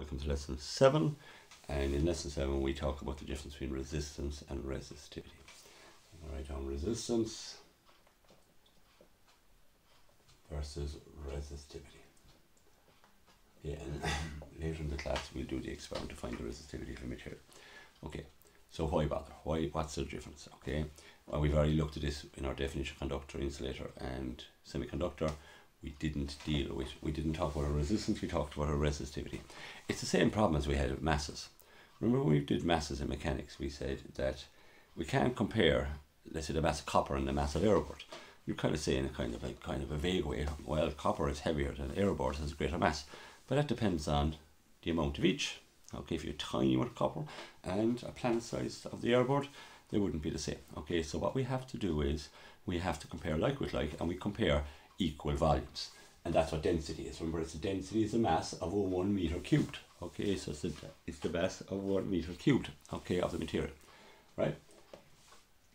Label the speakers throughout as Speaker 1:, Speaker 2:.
Speaker 1: Welcome to lesson 7, and in lesson 7 we talk about the difference between resistance and resistivity. I'm going to write down resistance versus resistivity. Yeah, and later in the class we'll do the experiment to find the resistivity of a material. Okay, so why bother? What's the difference? Okay, well, we've already looked at this in our definition of conductor, insulator and semiconductor. We didn't talk about a resistance, we talked about a resistivity. It's the same problem as we had with masses. Remember when we did masses in mechanics, we said that we can't compare, let's say, the mass of copper and the mass of air board. You're kind of saying kind of a vague way, well, copper is heavier than air board, has a greater mass. But that depends on the amount of each. Okay, if you have a tiny amount of copper and a planet size of the air board, they wouldn't be the same. Okay, so what we have to do is we have to compare like with like, and we compare equal volumes, and that's what density is. Remember, it's the density is the mass of 1 meter cubed. Okay, so it's the mass of 1 meter cubed, okay, of the material, right?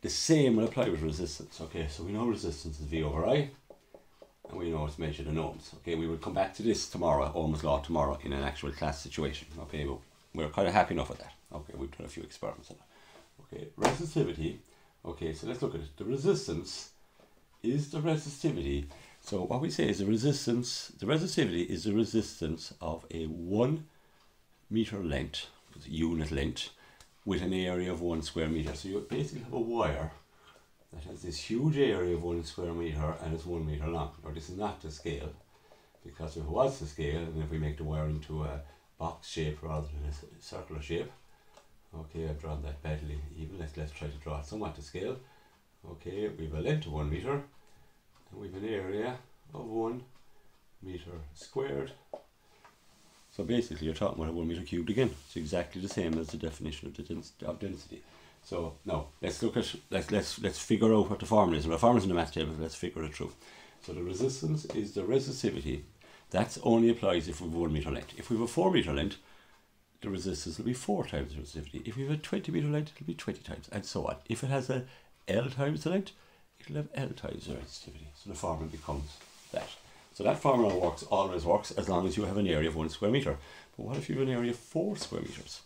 Speaker 1: The same will apply with resistance. Okay, so we know resistance is V over I, and we know it's measured in ohms. Okay, we will come back to this tomorrow, Ohm's law tomorrow, in an actual class situation. Okay, but we're kind of happy enough with that. Okay, we've done a few experiments on it. Okay, resistivity. Okay, so let's look at it. The resistance is the resistivity. So what we say is the resistivity is the resistance of a 1 meter length, unit length, with an area of 1 square meter. So you basically have a wire that has this huge area of 1 square meter and it's 1 meter long. Now this is not the scale, because if it was the scale, and if we make the wire into a box shape rather than a circular shape, okay, I've drawn that badly even. Let's try to draw it somewhat to scale. Okay, we have a length of 1 meter. And we have an area of 1 meter squared. So basically you're talking about a 1 meter cubed again. It's exactly the same as the definition of density. So now let's look at let's figure out what the formula is. And the formula is in the math table, let's figure it through. So the resistance is the resistivity. That only applies if we have 1 meter length. If we have a 4 meter length, the resistance will be 4 times the resistivity. If we have a 20 meter length, it'll be 20 times, and so on. If it has a L times the length, it'll have L times the resistivity. So the formula becomes that. So that formula always works as long as you have an area of 1 square meter. But what if you have an area of 4 square meters?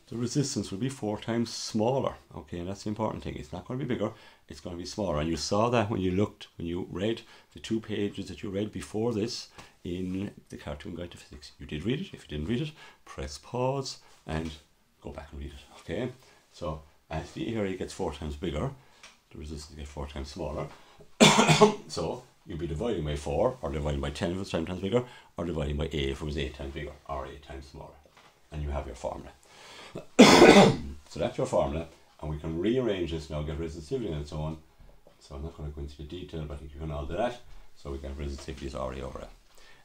Speaker 1: The resistance will be 4 times smaller. Okay, and that's the important thing. It's not going to be bigger, it's going to be smaller. And you saw that when you read the 2 pages that you read before this in the Cartoon Guide to Physics. You did read it. If you didn't read it, press pause and go back and read it. Okay, so as the area gets 4 times bigger, the resistance gets 4 times smaller. So you'll be dividing by 4, or dividing by 10 if it's 10 times bigger, or dividing by 8 if it was 8 times bigger, or 8 times smaller. And you have your formula. So that's your formula, and we can rearrange this now, get resistivity and so on. So I'm not going to go into the detail, but I think you can all do that. So we get resistivity is RA over L.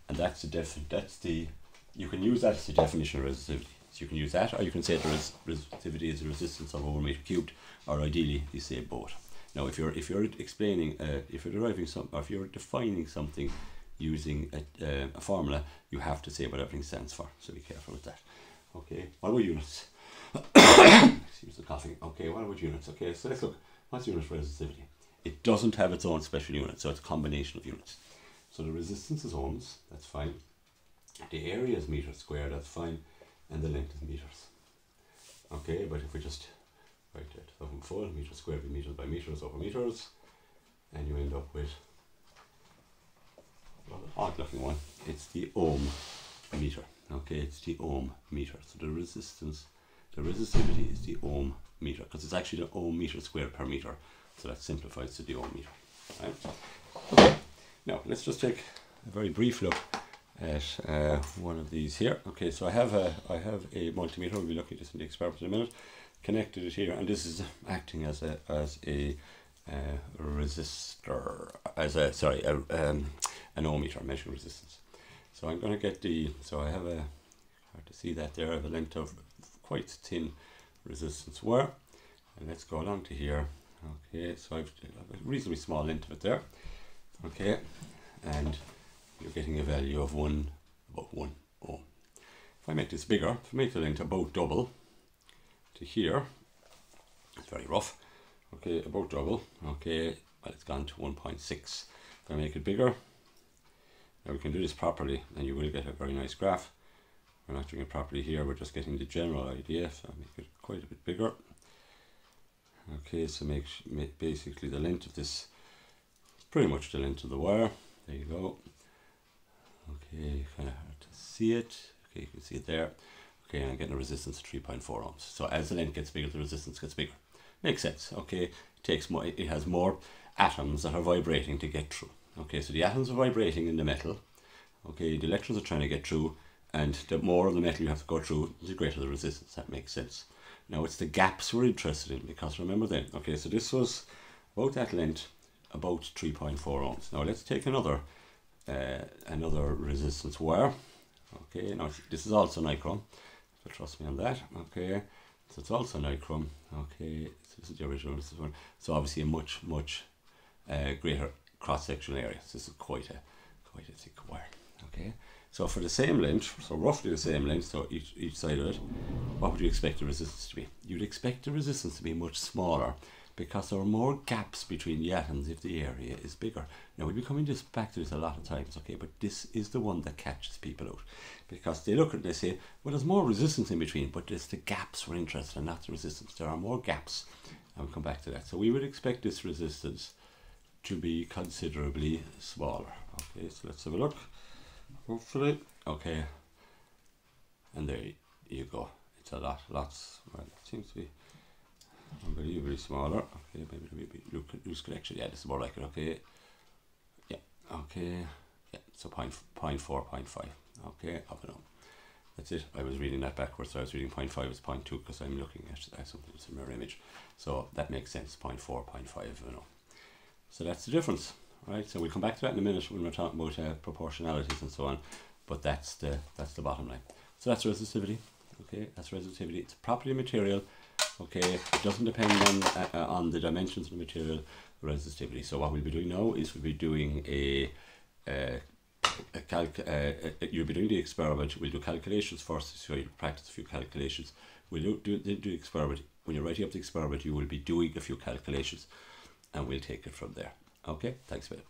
Speaker 1: And that's you can use that as the definition of resistivity. So you can use that, or you can say the resistivity is the resistance of 1 meter cubed, or ideally you say both. Now, if you're explaining, if you're defining something using a formula, you have to say what everything stands for. So be careful with that. Okay, what about units? Excuse the coughing. Okay, what about units? Okay, so let's look. What's unit for resistivity? It doesn't have its own special unit, so it's a combination of units. So the resistance is ohms, that's fine. The area is meters squared, that's fine, and the length is meters. Okay, but if we just write that up in full, meters squared be meters by meters over meters, and you end up with, well, an odd looking one. It's the ohm meter. Okay, it's the ohm meter. So the resistivity is the ohm meter, because it's actually the ohm meter squared per meter. So that simplifies to the ohm meter. Right? Okay. Now let's just take a very brief look at one of these here. Okay, so I have a multimeter. We'll be looking at this in the experiment in a minute. Connected it here, and this is acting as a resistor, an ohm meter, measuring resistance. So I'm going to get so I have hard to see that there, I have a length of quite thin resistance wire, and let's go along to here. Okay, so I've a reasonably small length of it there. Okay, and you're getting a value of about 1 ohm. If I make this bigger, if I make the length about double to here, it's very rough. Okay, about double. Okay, well, it's gone to 1.6. If I make it bigger, now we can do this properly, and you will get a very nice graph. We're not doing it properly here, we're just getting the general idea, so I'll make it quite a bit bigger. Okay, so make basically the length of this, pretty much the length of the wire. There you go. Okay, kind of hard to see it. Okay, you can see it there. Okay, and I'm getting a resistance of 3.4 ohms. So as the length gets bigger, the resistance gets bigger. Makes sense. Okay, it takes more. It has more atoms that are vibrating to get through. Okay, so the atoms are vibrating in the metal. Okay, the electrons are trying to get through, and the more of the metal you have to go through, the greater the resistance. That makes sense. Now it's the gaps we're interested in, because remember then. Okay, so this was about that length, about 3.4 ohms. Now let's take another resistance wire. Okay, now this is also nichrome, so trust me on that. Okay, so it's also nichrome. Okay, so this is the original, this is one. So obviously a much greater cross-sectional area. So this is quite a thick wire. Okay, so for the same length, so roughly the same length, so each side of it, what would you expect the resistance to be? You'd expect the resistance to be much smaller, because there are more gaps between the atoms if the area is bigger. Now we'll be coming back to this a lot of times, okay, but this is the one that catches people out, because they look at it and they say, well, there's more resistance in between, but it's the gaps we're interested in, not the resistance. There are more gaps, and we'll come back to that. So we would expect this resistance to be considerably smaller. Okay, so let's have a look, hopefully. Okay, and there you go. It's a lots, well, it seems to be unbelievably smaller. Okay, maybe loose connection. Yeah, this is more like it. Okay, yeah, okay, yeah, so 0.4, 0.5. Okay, up and up. That's it. I was reading that backwards, so I was reading 0.5 as 0.2 because I'm looking at something that's a mirror image. So that makes sense, 0.4, 0.5, you know. So that's the difference, right? So we'll come back to that in a minute when we're talking about proportionalities and so on, but that's the bottom line. So that's resistivity. Okay, that's resistivity. It's a property of material. Okay, it doesn't depend on the dimensions of the material, resistivity. So what we'll be doing now is we'll be doing you'll be doing the experiment. We'll do calculations first, so you'll practice a few calculations. We'll do the experiment. When you're writing up the experiment, you will be doing a few calculations, and we'll take it from there. Okay, thanks a bit.